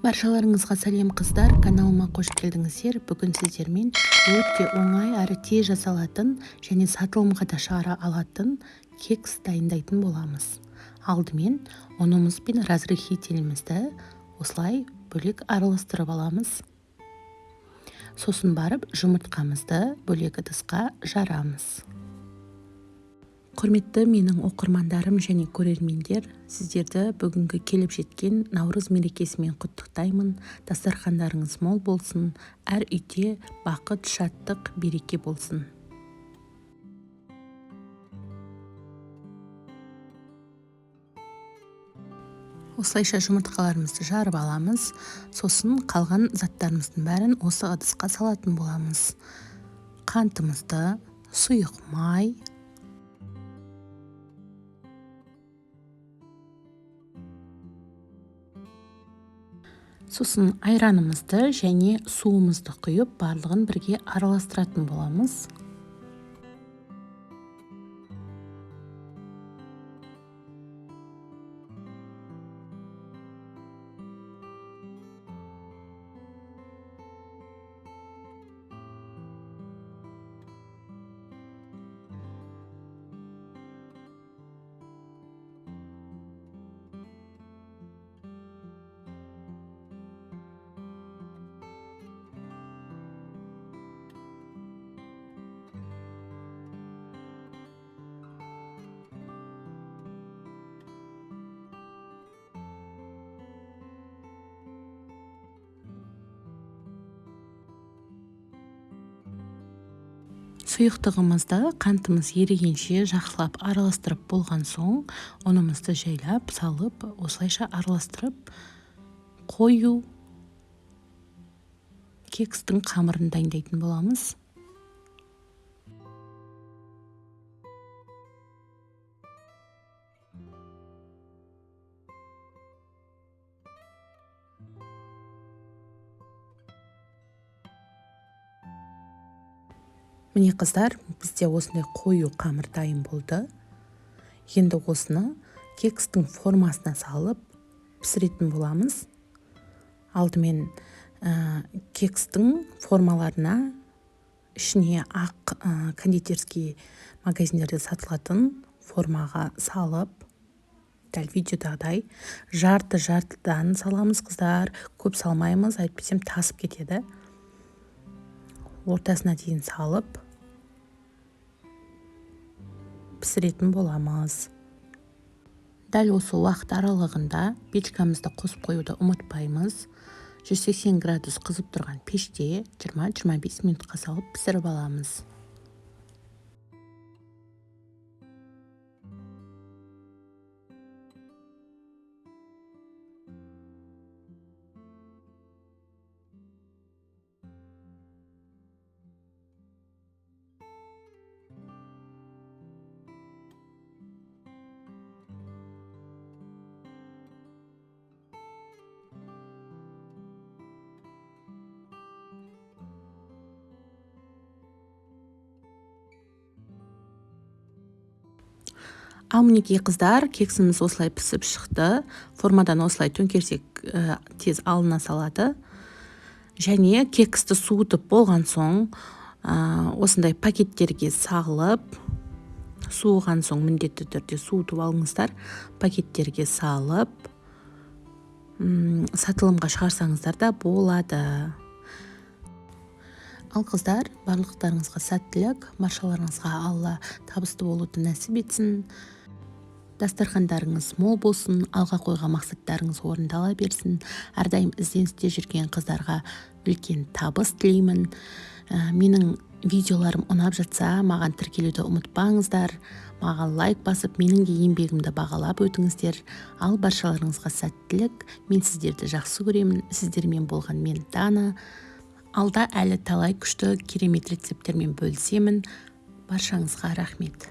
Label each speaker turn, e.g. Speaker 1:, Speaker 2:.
Speaker 1: Баршаларыңызға сәлем қыздар, каналыма қош келдіңіздер. Бүгін сіздермен өте оңай әрі тез жасалатын және сатылымға да шығара алатын кекс дайындайтын боламыз. Алдымен ұнымыз бен разрыхителімізді осылай бөлек араластырып аламыз. Сосын барып жұмыртқамызды бөлек ыдысқа жарамыз. Құрметті менің оқырмандарым және көрермендер, сіздерді бүгінгі келіп жеткен Наурыз мерекесімен құттықтаймын. Дастархандарыңыз мол болсын, әр үйде бақыт, шаттық, береке болсын. Осылайша жұмыртқаларымызды жарып аламыз, сосын қалған заттарымыздың бәрін осы ыдысқа салатын боламыз. Қантымызды, сұйық май, сосын айранымызды және суымызды құйып, барлығын бірге араластыратын боламыз. Сұйықтығымызды қантымыз ерігенше жақсылап араластырып болған соң, ұнымызды жайлап салып, осылайша араластырып қою кекстің қамырын дайындайтын боламыз. Міне қыздар, бізде осындай қою қамыр дайын болды. Енді осыны кекстің формасына салып пісіретін боламыз. Алдымен кекстің формаларына ішіне ақ кондитерский магазиндерде сатылатын формаға салып, дәл видеодағыдай жарты-жартыдан саламыз қыздар. Көп салмаймыз, әйтпесем тасып кетеді. Ортасына дейін салып пісіретін боламыз. Дәл осы уақыт аралығында печкамызды қосып қоюды ұмытпаймыз. 180 градус қызып тұрған пеште 20-25 минутқа салып пісіріп аламыз. Ал мінекей қыздар, кексіміз осылай пісіп шықты. Формадан осылай төңкерсек тез алына салады. Және кексті суытып болған соң, осындай пакеттерге салып, суыған соң міндетті түрде суытып алыңыздар. Пакеттерге салып, сатылымға шығарсаңыздар да болады. Ал қыздар, барлықтарыңызға сәттілік, баршаларыңызға Алла табысты болуды нәсіп етсін. Дастархандарыңыз мол болсын, алға қойған мақсаттарыңыз орындала берсін. Әрдайым ізденісте жүрген қыздарға үлкен табыс тілеймін. Менің видеоларым ұнап жатса, маған тіркелуді ұмытпаңыздар. Маған лайк басып, менің де еңбегімді бағалап өтіңіздер. Ал баршаларыңызға сәттілік. Мен сіздерді жақсы көремін. Сіздермен болған мен Дана. Алда әлі талай күшті керемет рецепттермен бөлісемін. Баршаңызға рахмет.